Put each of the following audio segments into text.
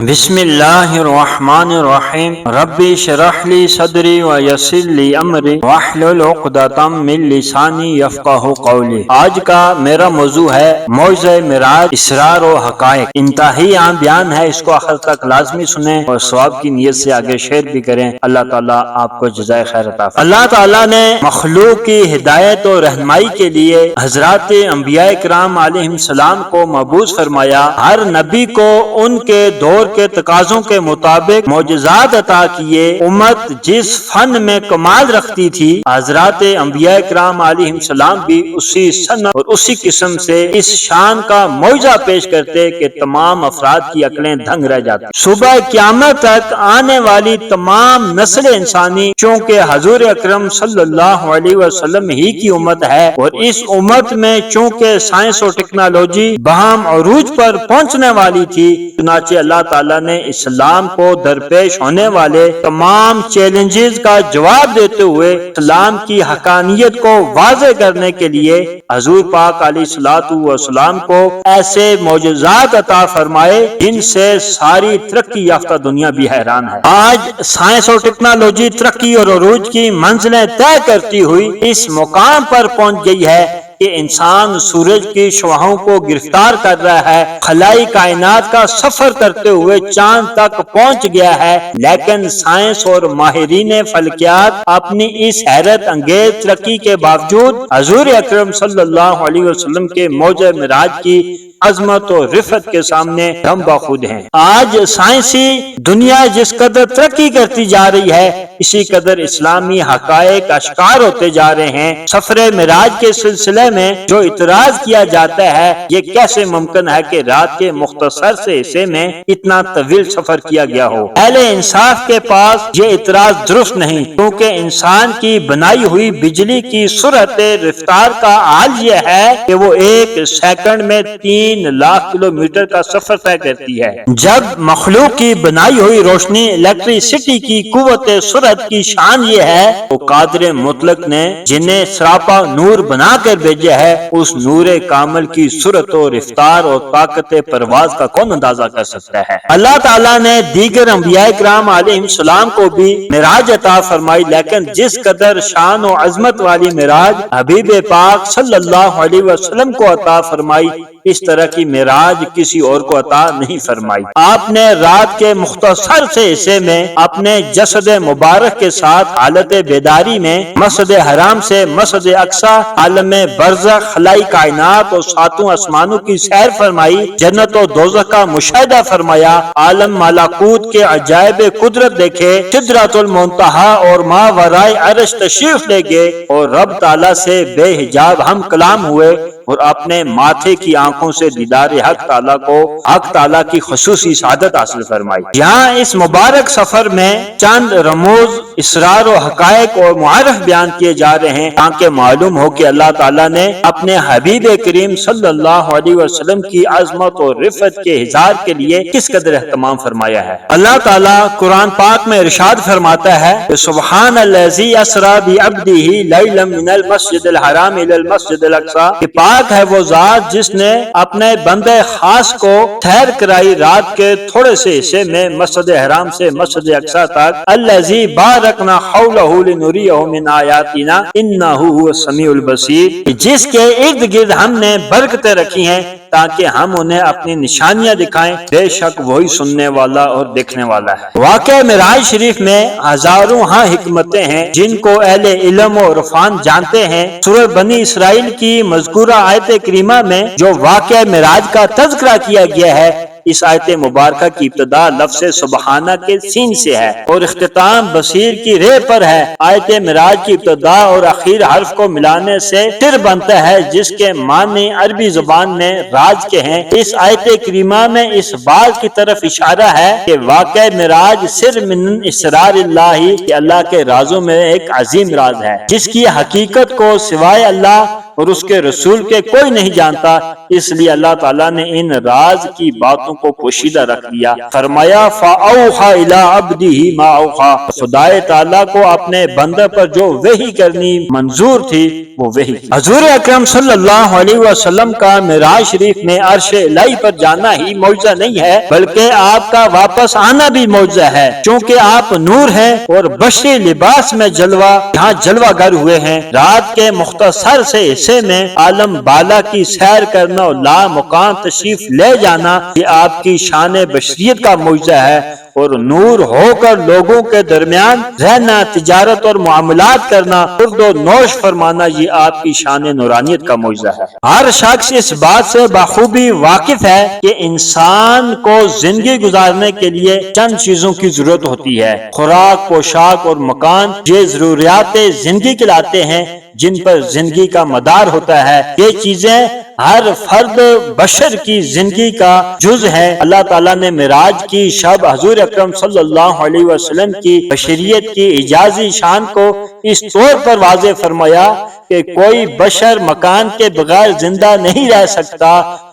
بسم اللہ الرحمن الرحیم ربی شرح لی صدری ویسر لی امری واحلل عقدۃ من لسانی یفقہوا قولی۔ آج کا میرا موضوع ہے موعظہ معراج، اسرار و حقائق۔ انتہائی عام بیان ہے، اس کو آخر تک لازمی سنیں اور ثواب کی نیت سے آگے شیئر بھی کریں۔ اللہ تعالیٰ آپ کو جزائے خیر عطا فرمائے۔ اللہ تعالیٰ نے مخلوق کی ہدایت و رہنمائی کے لیے حضرات انبیاء کرام علیہم السلام کو مبعوث فرمایا۔ ہر نبی کو ان کے دور کے تقاضوں کے مطابق معجزات عطا کیے۔ امت جس فن میں کمال رکھتی تھی، حضرات انبیاء کرام علیہم السلام بھی اسی صنعت اور اسی قسم سے اس شان کا معجزہ پیش کرتے کہ تمام افراد کی عقلیں دھنگ رہ جاتی۔ صبح قیامت تک آنے والی تمام نسل انسانی چونکہ حضور اکرم صلی اللہ علیہ وسلم ہی کی امت ہے، اور اس امت میں چونکہ سائنس اور ٹیکنالوجی بہم عروج پر پہنچنے والی تھی، چنانچہ اللہ تعالیٰ نے اسلام کو درپیش ہونے والے تمام چیلنجز کا جواب دیتے ہوئے اسلام کی حقانیت کو واضح کرنے کے لیے حضور پاک علیہ الصلوۃ والسلام کو ایسے معجزات عطا فرمائے جن سے ساری ترقی یافتہ دنیا بھی حیران ہے۔ آج سائنس اور ٹیکنالوجی ترقی اور عروج کی منزلیں طے کرتی ہوئی اس مقام پر پہنچ گئی ہے کہ انسان سورج کی شعاعوں کو گرفتار کر رہا ہے، خلائی کائنات کا سفر کرتے ہوئے چاند تک پہنچ گیا ہے، لیکن سائنس اور ماہرین فلکیات اپنی اس حیرت انگیز ترقی کے باوجود حضور اکرم صلی اللہ علیہ وسلم کے موعظہ معراج کی عظمت و رفعت کے سامنے ہم بخود ہیں۔ آج سائنسی دنیا جس قدر ترقی کرتی جا رہی ہے، اسی قدر اسلامی حقائق اشکار ہوتے جا رہے ہیں۔ سفر معراج کے سلسلے میں جو اعتراض کیا جاتا ہے، یہ کیسے ممکن ہے کہ رات کے مختصر سے حصے میں اتنا طویل سفر کیا گیا ہو؟ اہل انصاف کے پاس یہ اعتراض درست نہیں، کیونکہ انسان کی بنائی ہوئی بجلی کی سرعت رفتار کا حال یہ ہے کہ وہ ایک سیکنڈ میں 3 لاکھ کلومیٹر کا سفر طے کرتی ہے، جب مخلوق کی بنائی ہوئی روشنی الیکٹریسٹی کی قوت سرعت کی شان یہ ہے، وہ قادر مطلق نے جنہیں سراپا نور بنا کر بھیجا ہے، اس نور کامل کی سرعت و رفتار اور طاقت پرواز کا کون اندازہ کر سکتا ہے؟ اللہ تعالیٰ نے دیگر انبیاء کرام علیہم السلام کو بھی معراج عطا فرمائی، لیکن جس قدر شان و عظمت والی معراج حبیب پاک صلی اللہ علیہ وسلم کو عطا فرمائی، اس طرح کی معراج کسی اور کو عطا نہیں فرمائی۔ آپ نے رات کے مختصر سے حصے میں اپنے جسد مبارک کے ساتھ حالت بیداری میں مسجد حرام سے مسجد اقصی، عالم برزخ، خلائی کائنات اور ساتوں آسمانوں کی سیر فرمائی، جنت و دوزخ کا مشاہدہ فرمایا، عالم ملکوت کے عجائب قدرت دیکھے، سدرۃ المنتہی اور ما ورائے عرش تشریف لے گئے، اور رب تعالیٰ سے بے حجاب ہم کلام ہوئے، اور اپنے ماتھے کی آنکھوں سے دیدار حق تعالیٰ کو حق تعالیٰ کی خصوصی سعادت حاصل فرمائی۔ یہاں اس مبارک سفر میں چند رموز، اسرار و حقائق اور معارف بیان کیے جا رہے ہیں، تاکہ معلوم ہو کہ اللہ تعالیٰ نے اپنے حبیب کریم صلی اللہ علیہ وسلم کی عظمت اور رفعت کے اظہار کے لیے کس قدر اہتمام فرمایا ہے۔ اللہ تعالیٰ قرآن پاک میں ارشاد فرماتا ہے کہ سبحان الذی اسری بعبدہ لیلا من المسجد الحرام الی المسجد الاقصی، کہ پاک ہے وہ ذات جس نے اپنے بندے خاص کو ٹھہر کرائی رات کے تھوڑے سے حصے میں مسجد حرام سے مسجد اقصی تک، الذی بارکنا حولہ لنریہ من آیاتنا انہ هو السمیع البصیر، جس کے ارد گرد ہم نے برکتیں رکھی ہیں تاکہ ہم انہیں اپنی نشانیاں دکھائیں، بے شک وہی سننے والا اور دیکھنے والا ہے۔ واقعہ معراج شریف میں ہزاروں حکمتیں ہیں جن کو اہل علم و عرفان جانتے ہیں۔ سورہ بنی اسرائیل کی مذکورہ آیت کریمہ میں جو واقعہ معراج کا تذکرہ کیا گیا ہے، اس آیت مبارکہ کی ابتدا لفظ سبحانہ کے سین سے ہے اور اختتام بصیر کی رے پر ہے۔ آیت معراج کی ابتدا اور اخیر حرف کو ملانے سے سر بنتا ہے، جس کے معنی عربی زبان میں راز کے ہیں۔ اس آیت کریمہ میں اس بات کی طرف اشارہ ہے کہ واقع معراج سر من اسرار اللہ، کہ اللہ کے رازوں میں ایک عظیم راز ہے جس کی حقیقت کو سوائے اللہ اور اس کے رسول کے کوئی نہیں جانتا، اس لیے اللہ تعالیٰ نے ان راز کی باتوں کو پوشیدہ رکھ دیا۔ فرمایا فَأَوْحَى إِلَىٰ عَبْدِهِ مَا أَوْحَىٰ، خدا تعالیٰ کو اپنے بندے پر جو وحی کرنی منظور تھی وہ وحی۔ حضور اکرم صلی اللہ علیہ وسلم کا معراج شریف میں عرش الہی پر جانا ہی معجزہ نہیں ہے، بلکہ آپ کا واپس آنا بھی معجزہ ہے، چونکہ آپ نور ہیں اور بشری لباس میں جلوہ یہاں جلوہ گر ہوئے ہیں۔ رات کے مختصر سے حصے میں عالم بالا کی سیر کرنا اور لا مقام تشریف لے جانا یہ آپ کی شان بشریت کا معجزہ ہے، اور نور ہو کر لوگوں کے درمیان رہنا، تجارت اور معاملات کرنا، خورد و نوش فرمانا یہ آپ کی شان نورانیت کا معجزہ ہے۔ ہر شخص اس بات سے بخوبی واقف ہے کہ انسان کو زندگی گزارنے کے لیے چند چیزوں کی ضرورت ہوتی ہے۔ خوراک، پوشاک اور مکان یہ ضروریات زندگی کہلاتے ہیں جن پر زندگی کا مدار ہوتا ہے۔ یہ چیزیں ہر فرد بشر کی زندگی کا جز ہے۔ اللہ تعالیٰ نے معراج کی شب حضور اکرم صلی اللہ علیہ وسلم کی بشریت کی اعجازی شان کو اس طور پر واضح فرمایا کہ کوئی بشر مکان کے بغیر زندہ نہیں رہ سکتا،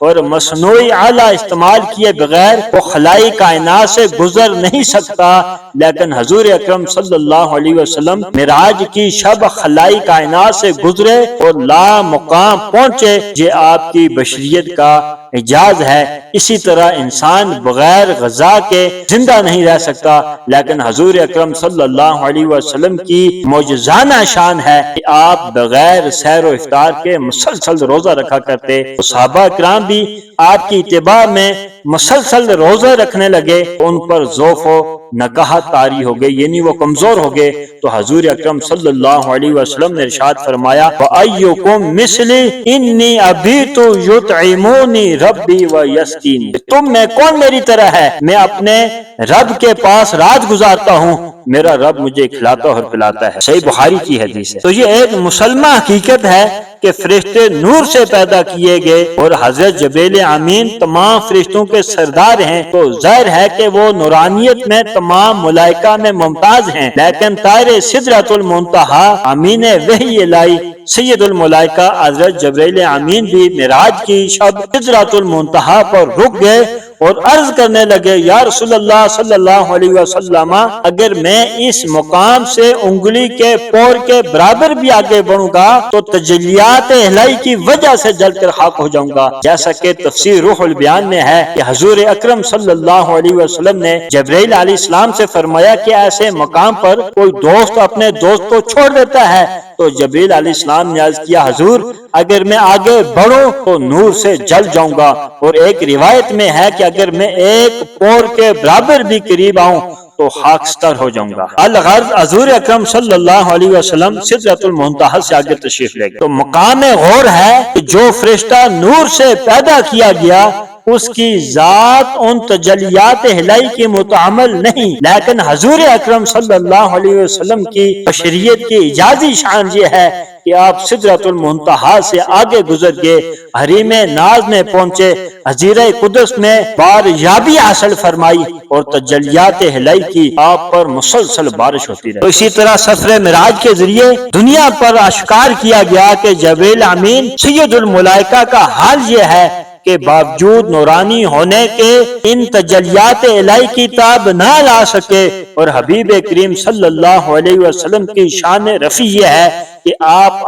اور مصنوعی آلہ استعمال کیے بغیر وہ خلائی کائنات سے گزر نہیں سکتا، لیکن حضور اکرم صلی اللہ علیہ وسلم معراج کی شب خلائی کائنات سے گزرے اور لا مقام پہنچے، یہ آپ کی بشریت کا اعجاز ہے۔ اسی طرح انسان بغیر غذا کے زندہ نہیں رہ سکتا، لیکن حضور اکرم صلی اللہ علیہ وسلم کی معجزانہ شان ہے کہ آپ بغیر سیر و افطار کے مسلسل روزہ رکھا کرتے۔ صحابہ کرام بھی آپ کی اتباع میں مسلسل روزے رکھنے لگے، ان پر ضعف و نکاحت طاری ہو گئی، یعنی وہ کمزور ہو گئے، تو حضور اکرم صلی اللہ علیہ وسلم نے ارشاد فرمایا وَأَيُّكُمْ مِثْلِي إِنِّي أَبِيتُ يُطْعِمُونِي رَبِّي وَيَسْقِينِ، تم میں کون میری طرح ہے؟ میں اپنے رب کے پاس رات گزارتا ہوں، میرا رب مجھے کھلاتا اور پلاتا ہے۔ صحیح بخاری کی حدیث ہے۔ تو یہ ایک مسلمہ حقیقت ہے کہ فرشتے نور سے پیدا کیے گئے اور حضرت جبریل امین تمام فرشتوں کے سردار ہیں، تو ظاہر ہے کہ وہ نورانیت میں تمام ملائکہ میں ممتاز ہیں، لیکن طائر سدرۃ المنتہا امین وحی الہی سید الملائکہ حضرت جبریل امین بھی معراج کی شب سدرۃ المنتہا پر رک گئے اور عرض کرنے لگے یا رسول اللہ صلی اللہ علیہ وسلم، اگر میں اس مقام سے انگلی کے پور کے برابر بھی آگے بڑھوں گا تو تجلیات الہی کی وجہ سے جل کر خاک ہو جاؤں گا، جیسا کہ تفسیر روح البیان میں ہے کہ حضور اکرم صلی اللہ علیہ وسلم نے جبرائیل علیہ السلام سے فرمایا کہ ایسے مقام پر کوئی دوست اپنے دوست کو چھوڑ دیتا ہے، تو جبرائیل علیہ السلام نے عرض کیا حضور اگر میں آگے بڑھوں تو نور سے جل جاؤں گا، اور ایک روایت میں ہے کہ اگر میں ایک پور کے برابر بھی قریب آؤں تو خاکستر ہو جاؤں گا۔ الغرض حضور اکرم صلی اللہ علیہ وسلم سدرۃ المنتہا سے آگے تشریف لے گئے، تو مقام غور ہے کہ جو فرشتہ نور سے پیدا کیا گیا اس کی ذات ان تجلیات الہی کی متعامل نہیں، لیکن حضور اکرم صلی اللہ علیہ وسلم کی بشریت کی اعجازی شان یہ ہے کہ آپ سدرۃ المنتہا سے آگے گزر گئے، حریم ناز میں پہنچے، حضیرہ قدس میں باریابی حاصل فرمائی اور تجلیات الہی کی آپ پر مسلسل بارش ہوتی رہی۔ تو اسی طرح سفر معراج کے ذریعے دنیا پر اشکار کیا گیا کہ جبریل امین سید الملائکہ کا حال یہ ہے کہ باوجود نورانی ہونے کے ان تجلیات الہی کی تاب نہ لا سکے، اور حبیب کریم صلی اللہ علیہ وسلم کی شان رفیع یہ ہے کہ آپ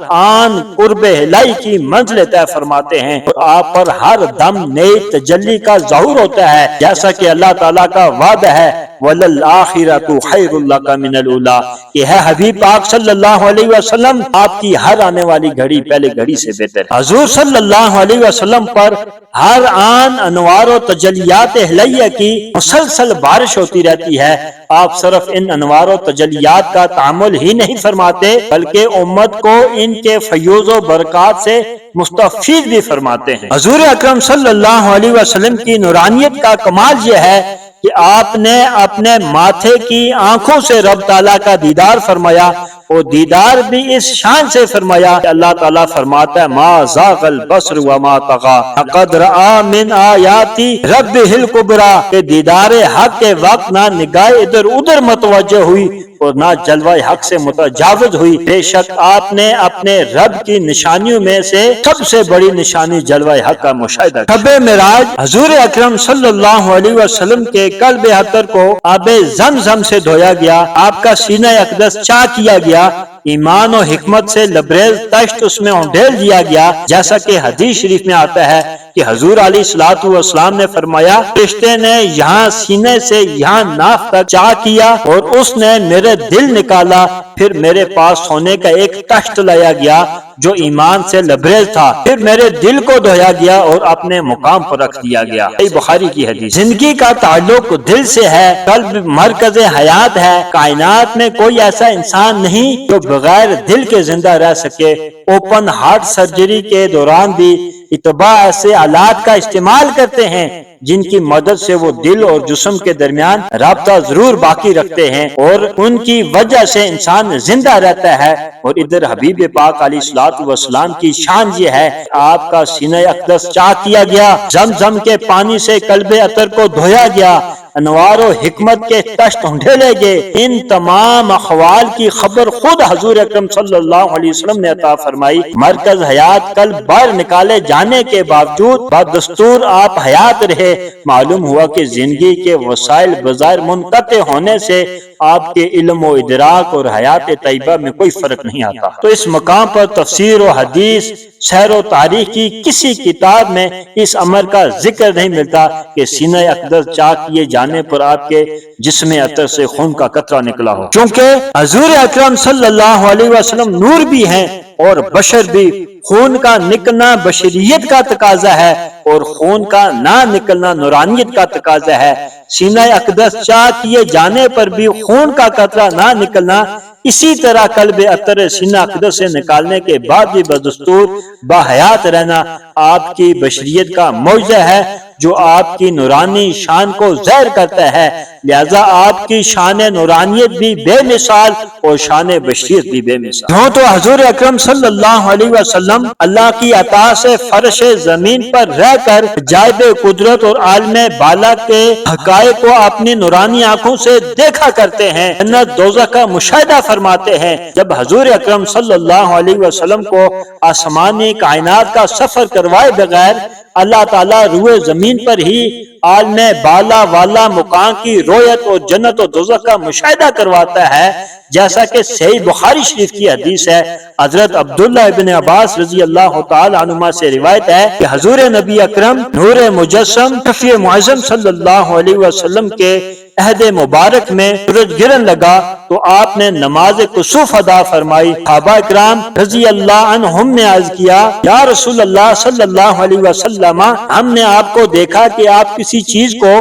آن قرب الہی کی منزل طے فرماتے ہیں، اور آپ پر ہر دم نئی تجلی کا ظہور ہوتا ہے، جیسا کہ اللہ تعالیٰ کا وعدہ ہے وَلَلْآخِرَةُ خَيْرٌ لَكَ مِنَ الْأُولَىٰ، کہ ہے حبیب پاک صلی اللہ علیہ وسلم آپ کی ہر آنے والی گھڑی پہلے گھڑی سے بہتر ہے۔ حضور صلی اللہ علیہ وسلم پر ہر آن انوار و تجلیات الہیہ کی مسلسل بارش ہوتی رہتی ہے، آپ صرف ان انوار و تجلیات کا تعامل ہی نہیں فرماتے بلکہ امت کو ان کے فیوز و برکات سے مستفید بھی فرماتے ہیں۔ حضور اکرم صلی اللہ علیہ وسلم کی نورانیت کا کمال یہ ہے کہ آپ نے اپنے ماتھے کی آنکھوں سے رب تعالیٰ کا دیدار فرمایا، اور دیدار بھی اس شان سے فرمایا کہ اللہ تعالیٰ فرماتا ہے ما زاغ البصر وما طغى لقد رأى من آیات ربه الکبریٰ، کہ دیدار حق کے وقت نہ نگاہ ادھر ادھر متوجہ ہوئی اور نہ جلوہ حق سے متجاوز ہوئی۔ بے شک آپ نے اپنے رب کی نشانیوں میں سے سب سے بڑی نشانی جلوہ حق کا مشاہدہ کیا۔ شب معراج حضور اکرم صلی اللہ علیہ وسلم کے قلب اطہر کو آب زمزم سے دھویا گیا، آپ کا سینہ اقدس چاک کیا گیا، ایمان و حکمت سے لبریز تشت اس میں اونڈیل دیا گیا، جیسا کہ حدیث شریف میں آتا ہے کہ حضور علیہ الصلوۃ والسلام نے فرمایا، فرشتے نے یہاں سینے سے یہاں ناف تک چاک کیا اور اس نے میرے دل نکالا، پھر میرے پاس سونے کا ایک تشت لایا گیا جو ایمان سے لبریز تھا، پھر میرے دل کو دھویا گیا اور اپنے مقام پر رکھ دیا گیا۔ بخاری کی حدیث۔ زندگی کا تعلق دل سے ہے، قلب مرکز حیات ہے، کائنات میں کوئی ایسا انسان نہیں جو بغیر دل کے زندہ رہ سکے۔ اوپن ہارٹ سرجری کے دوران بھی اتباع ایسے آلات کا استعمال کرتے ہیں جن کی مدد سے وہ دل اور جسم کے درمیان رابطہ ضرور باقی رکھتے ہیں اور ان کی وجہ سے انسان زندہ رہتا ہے۔ اور ادھر حبیب پاک علیہ الصلوۃ والسلام کی شان یہ ہے، آپ کا سینہ اقدس چاک کیا گیا، زمزم کے پانی سے قلب اطہر کو دھویا گیا، انوار و حکمت کے تشت ڈھیلے گئے۔ ان تمام احوال کی خبر خود حضور اکرم صلی اللہ علیہ وسلم نے عطا فرمائی۔ مرکز حیات قلب باہر نکالے جانے کے باوجود بدستور آپ حیات رہے۔ معلوم ہوا کہ زندگی کے وسائل بظاہر منقطع ہونے سے آپ کے علم و ادراک اور حیات طیبہ میں کوئی فرق نہیں آتا۔ تو اس مقام پر تفسیر و حدیث، سیر و تاریخ کی کسی کتاب میں اس امر کا ذکر نہیں ملتا کہ سینہ اقدس چاک کیے جانے پر آپ کے جسم اطہر سے خون کا قطرہ نکلا ہو، کیونکہ حضور اکرم صلی اللہ علیہ وسلم نور بھی ہیں اور بشر بھی۔ خون کا نکلنا بشریت کا تقاضا ہے اور خون کا نہ نکلنا نورانیت کا تقاضا ہے۔ سینہ اقدس چاک کیے جانے پر بھی خون کا قطرہ نہ نکلنا، اسی طرح قلب اطہر سینہ اقدس سے نکالنے کے بعد بھی بدستور باحیات رہنا آپ کی بشریت کا معجزہ ہے جو آپ کی نورانی شان کو ظاہر کرتا ہے۔ لہذا آپ کی شان نورانیت بھی بے مثال اور شان بشریت بھی بے مثال۔ ہوں تو حضور اکرم صلی اللہ علیہ وسلم اللہ کی عطا سے فرش زمین پر رہ کر عجائب قدرت اور عالم بالا کے حقائق کو اپنی نورانی آنکھوں سے دیکھا کرتے ہیں، جنت دوزخ کا مشاہدہ فرماتے ہیں۔ جب حضور اکرم صلی اللہ علیہ وسلم کو آسمانی کائنات کا سفر کروائے بغیر اللہ تعالیٰ روئے زمین پر ہی عالم بالا والا مقام کی رویت اور جنت و دوزخ کا مشاہدہ کرواتا ہے، جیسا کہ صحیح بخاری شریف کی حدیث ہے۔ حضرت عبداللہ ابن عباس رضی اللہ تعالی عنہما سے روایت ہے کہ حضور نبی اکرم نور مجسم شفیع معظم صلی اللہ علیہ وسلم کے عہد مبارک میں سورج گرن لگا تو آپ نے نماز کسوف ادا فرمائی۔ صحابہ اکرام رضی اللہ عنہم نے عرض کیا، یا رسول اللہ صلی اللہ علیہ وسلم، ہم نے آپ کو دیکھا کہ آپ کسی چیز کو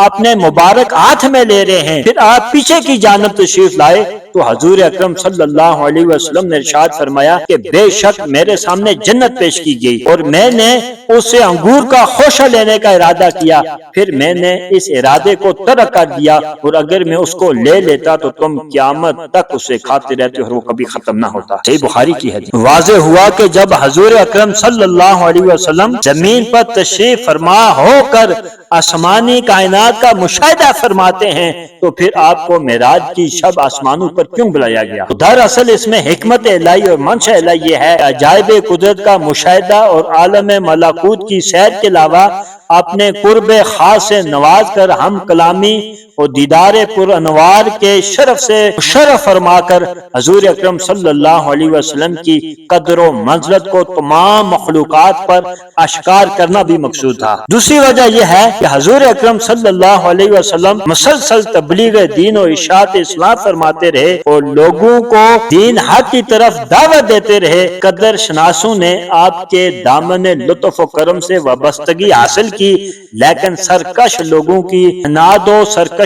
اپنے مبارک ہاتھ میں لے رہے ہیں، پھر آپ پیچھے کی جانب تشریف لائے تو حضور اکرم صلی اللہ علیہ وسلم نے ارشاد فرمایا کہ بے شک میرے سامنے جنت پیش کی گئی اور میں نے اس سے انگور کا خوشہ لینے کا ارادہ کیا، پھر میں نے اس ارادے کو ترک کر دیا اور اگر میں اس کو لے لیتا تو تم قیامت تک اسے کھاتے رہتے اور وہ کبھی ختم نہ ہوتا۔ صحیح بخاری کی حدیث۔ واضح ہوا کہ جب حضور اکرم صلی اللہ علیہ وسلم زمین پر تشریف فرما ہو کر آسمانی کائنات کا مشاہدہ فرماتے ہیں تو پھر آپ کو معراج کی شب آسمانوں پر کیوں بلایا گیا؟ دراصل اس میں حکمت الہی اور منشا الہی یہ ہے، عجائب قدرت کا مشاہدہ اور عالم ملکوت کی سیر کے علاوہ اپنے قرب خاص سے نواز کر ہم کلامی اور دیدار پر انوار کے شرف سے مشرف فرما کر حضور اکرم صلی اللہ علیہ وسلم کی قدر و منزلت کو تمام مخلوقات پر اشکار کرنا بھی مقصود تھا۔ دوسری وجہ یہ ہے کہ حضور اکرم صلی اللہ علیہ وسلم مسلسل تبلیغ دین و اشاعت اسلام فرماتے رہے اور لوگوں کو دین حق کی طرف دعوت دیتے رہے۔ قدر شناسوں نے آپ کے دامن لطف و کرم سے وابستگی حاصل کی، لیکن سرکش لوگوں کی عناد و سرکشی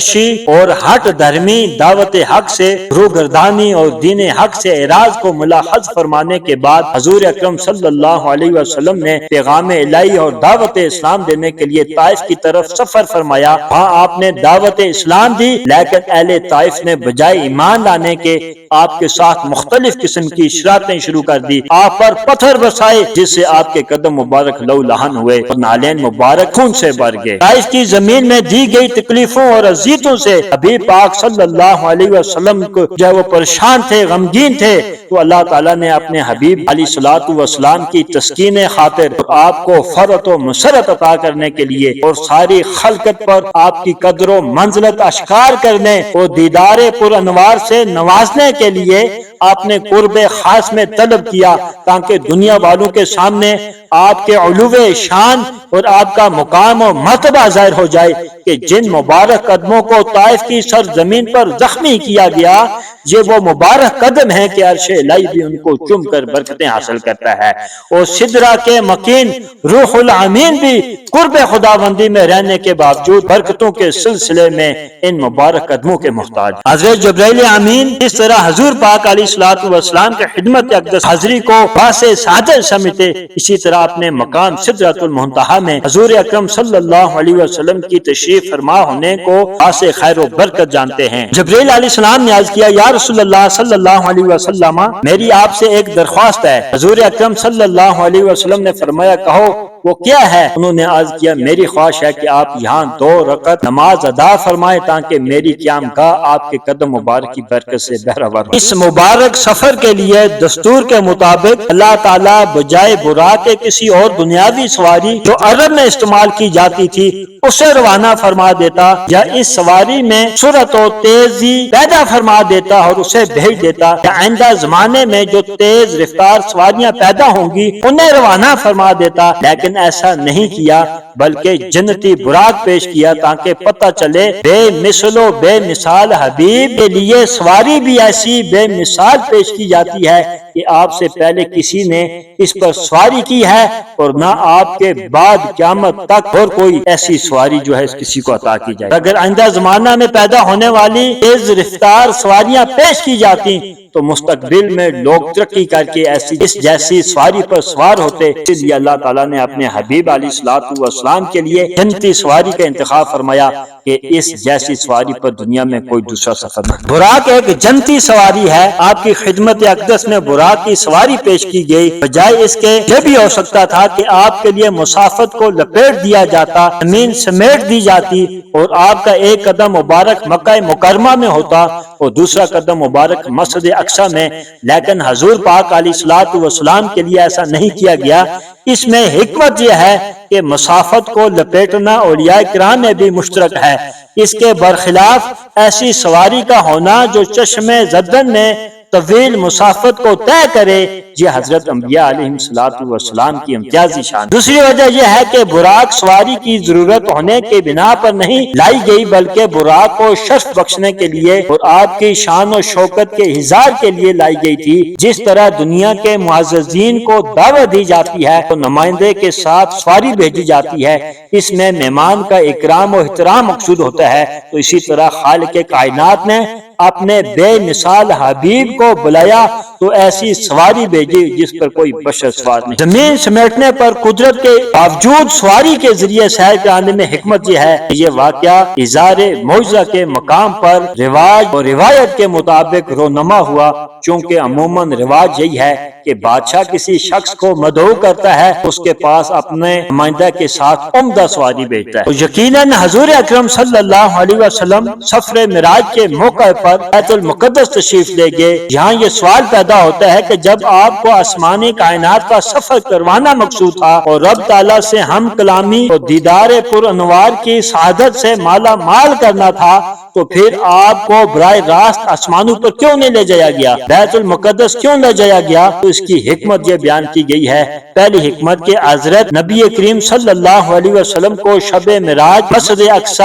اور ہٹ دھرمی دعوت حق سے روگردانی اور دین حق سے اعراض کو ملاحظ فرمانے کے بعد حضور اکرم صلی اللہ علیہ وسلم نے پیغام الہی اور دعوت اسلام دینے کے لیے طائف کی طرف سفر فرمایا۔ وہاں آپ نے دعوت اسلام دی، لیکن اہل طائف نے بجائے ایمان لانے لانے کے آپ کے ساتھ مختلف قسم کی شرارتیں شروع کر دی، آپ پر پتھر برسائے جس سے آپ کے قدم مبارک لہو لہن ہوئے اور نالین مبارک خون سے بھر گئے۔ طائف کی زمین میں دی گئی تکلیفوں اور اذیتوں سے حبیب پاک صلی اللہ علیہ وسلم کو جو وہ پریشان تھے، غمگین تھے، تو اللہ تعالیٰ نے اپنے حبیب علیہ الصلوۃ والسلام کی تسکین خاطر آپ کو فرت و مسرت عطا کرنے کے لیے اور ساری خلقت پر آپ کی قدر و منزلت اشکار کرنے اور دیدار پر انوار سے نوازنے کے لیے آپ نے قرب خاص میں طلب کیا، تاکہ دنیا والوں کے سامنے آپ کے علو شان اور آپ کا مقام و مرتبہ ظاہر ہو جائے کہ جن مبارک قدموں کو طائف کی سرزمین پر زخمی کیا گیا، یہ وہ مبارک قدم ہے کہ عرش الہی بھی ان کو چوم کر برکتیں حاصل کرتا ہے، اور سدرہ کے مکین روح الامین بھی قرب خداوندی میں رہنے کے باوجود برکتوں کے سلسلے میں ان مبارک قدموں کے محتاج۔ حضرت جبرائیل امین اس طرح حضور پاک علیہ الصلوۃ والسلام کے خدمت اقدس حاضری کو واسع سعادت سمجھتے، اسی طرح اپنے مقام سدرۃ المنتہی میں حضور اکرم صلی اللہ علیہ وسلم کی تشریف فرما ہونے کو واسع خیر و برکت جانتے ہیں۔ جبرائیل علیہ السلام نے عرض کیا، یا رسول اللہ صلی اللہ علیہ وسلم، میری آپ سے ایک درخواست ہے۔ حضور اکرم صلی اللہ علیہ وسلم نے فرمایا، کہو وہ کیا ہے؟ انہوں نے عرض کیا، میری خواہش ہے کہ آپ یہاں 2 رکعت نماز ادا فرمائیں تاکہ میری قیام گاہ آپ کے قدم مبارک کی برکت سے بہرور ہو۔ اس مبارک سفر کے لیے دستور کے مطابق اللہ تعالیٰ بجائے براق کے کسی اور دنیاوی سواری جو عرب میں استعمال کی جاتی تھی اسے روانہ فرما دیتا، یا اس سواری میں سرعت و تیزی پیدا فرما دیتا اور اسے بھیج دیتا، یا آئندہ زمانے میں جو تیز رفتار سواریاں پیدا ہوں گی انہیں روانہ فرما دیتا، لیکن ایسا نہیں کیا بلکہ جنتی براق پیش کیا تاکہ پتہ چلے بے مثل و بے مثال حبیب کے لیے سواری بھی ایسی بے مثال پیش کی جاتی ہے کہ آپ سے پہلے کسی نے اس پر سواری کی ہے اور نہ آپ کے بعد قیامت تک اور کوئی ایسی سواری جو ہے کسی کو عطا کی جائے۔ اگر آئندہ زمانہ میں پیدا ہونے والی تیز رفتار سواریاں پیش کی جاتی تو مستقبل میں لوگ ترقی کر کے اس جیسی سواری پر سوار ہوتے، اس لیے اللہ تعالیٰ نے اپنے حبیب علیہ الصلوۃ والسلام کے لیے جنتی سواری کا انتخاب فرمایا کہ اس جیسی سواری پر دنیا میں کوئی دوسرا سفر نہ۔ براق ایک جنتی سواری ہے، آپ کی خدمت اقدس میں براق کی سواری پیش کی گئی، بجائے اس کے یہ بھی ہو سکتا تھا کہ آپ کے لیے مسافت کو لپیٹ دیا جاتا، زمین سمیٹ دی جاتی اور آپ کا ایک قدم مبارک مکہ مکرمہ میں ہوتا اور دوسرا قدم مبارک مسجد اقصی میں، لیکن حضور پاک علیہ الصلوۃ والسلام کے لیے ایسا نہیں کیا گیا۔ اس میں حکمت یہ ہے کہ مسافت کو لپیٹنا اولیاء کرام میں بھی مشترک ہے، اس کے برخلاف ایسی سواری کا ہونا جو چشم زدن میں طویل مسافت کو طے کرے، یہ حضرت انبیاء علیہ الصلوۃ والسلام کی امتیازی شان۔ دوسری وجہ یہ ہے کہ براق سواری کی ضرورت ہونے کے بنا پر نہیں لائی گئی، بلکہ براق کو شرف بخشنے کے لیے اور آپ کی شان و شوکت کے اظہار کے لیے لائی گئی تھی۔ جس طرح دنیا کے معززین کو دعوت دی جاتی ہے تو نمائندے کے ساتھ سواری بھیجی جاتی ہے، اس میں مہمان کا اکرام و احترام مقصود ہوتا ہے، تو اسی طرح خالق کائنات نے اپنے بے مثال حبیب کو بلایا تو ایسی سواری بھیجی جس پر کوئی بشر سوار نہیں۔ زمین سمیٹنے پر قدرت کے باوجود سواری کے ذریعے سیر کرانے میں حکمت یہ ہے، یہ واقعہ اظہار معجزہ کے مقام پر رواج اور روایت کے مطابق رونما ہوا، چونکہ عموماً رواج یہی ہے کہ بادشاہ کسی شخص کو مدعو کرتا ہے، اس کے پاس اپنے نمائندہ کے ساتھ عمدہ سواری بھیجتا ہے۔ اور یقیناً حضور اکرم صلی اللہ علیہ وسلم سفر معراج کے موقع پر بیت المقدس تشریف لے گئے۔ یہاں یہ سوال پیدا ہوتا ہے کہ جب آپ کو آسمانی کائنات کا سفر کروانا مقصود تھا اور رب تعالیٰ سے ہم کلامی اور دیدار پر انوار کی سعادت سے مالا مال کرنا تھا، تو پھر آپ کو براہ راست آسمانوں پر کیوں نہیں لے جایا گیا، بیت المقدس کیوں لے جایا گیا؟ تو اس کی حکمت یہ بیان کی گئی ہے۔ پہلی حکمت کہ حضرت نبی کریم صلی اللہ علیہ وسلم کو شب معراج مسجد اقصی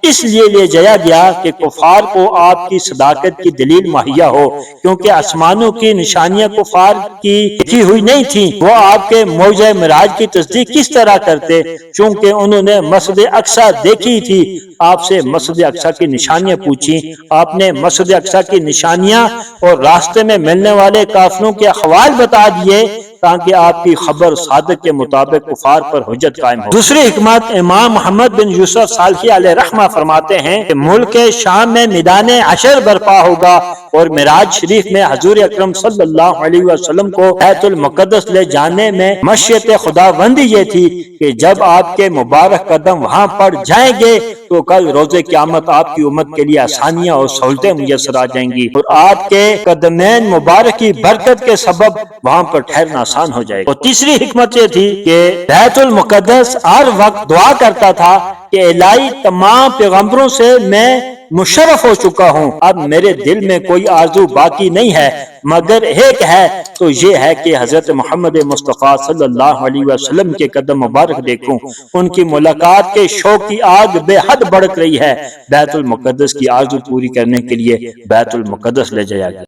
اس لیے لے جایا گیا کہ کفار کو آپ کی صداقت کی دلیل مہیا ہو، کیونکہ آسمانوں کی نشانیاں کفار کی لکھی ہوئی نہیں تھیں، وہ آپ کے معجزہ معراج کی تصدیق کس طرح کرتے؟ چونکہ انہوں نے مسجد اقصی دیکھی تھی۔ آپ سے مسجد اقصی کی نشانیاں پوچھی، آپ نے مسجد اقصی کی نشانیاں اور راستے میں ملنے والے کافروں کے احوال بتا دیے تاکہ آپ کی خبر صادق کے مطابق کفار پر حجت قائم ہو۔ دوسری حکمت، امام محمد بن یوسف صالحی علیہ رحمہ فرماتے ہیں کہ ملک شام میں میدان عشر برپا ہوگا، اور معراج شریف میں حضور اکرم صلی اللہ علیہ وسلم کو بیت المقدس لے جانے میں مشیت خداوندی یہ تھی کہ جب آپ کے مبارک قدم وہاں پر جائیں گے تو کل روز قیامت آپ کی امت کے لیے آسانیاں اور سہولتیں میسر آ جائیں گی اور آپ کے قدمین مبارک کی برکت کے سبب وہاں پر ٹھہرنا آسان ہو جائے گا۔ اور تیسری حکمت یہ تھی کہ بیت المقدس ہر وقت دعا کرتا تھا کہ الہی تمام پیغمبروں سے میں مشرف ہو چکا ہوں، اب میرے دل میں کوئی آرزو باقی نہیں ہے مگر ایک ہے، تو یہ ہے کہ حضرت محمد مصطفیٰ صلی اللہ علیہ وسلم کے قدم مبارک دیکھوں، ان کی ملاقات کے شوق کی آگ بے حد بڑک رہی ہے، بیت المقدس کی آرزو پوری کرنے کے لیے بیت المقدس لے جایا گیا۔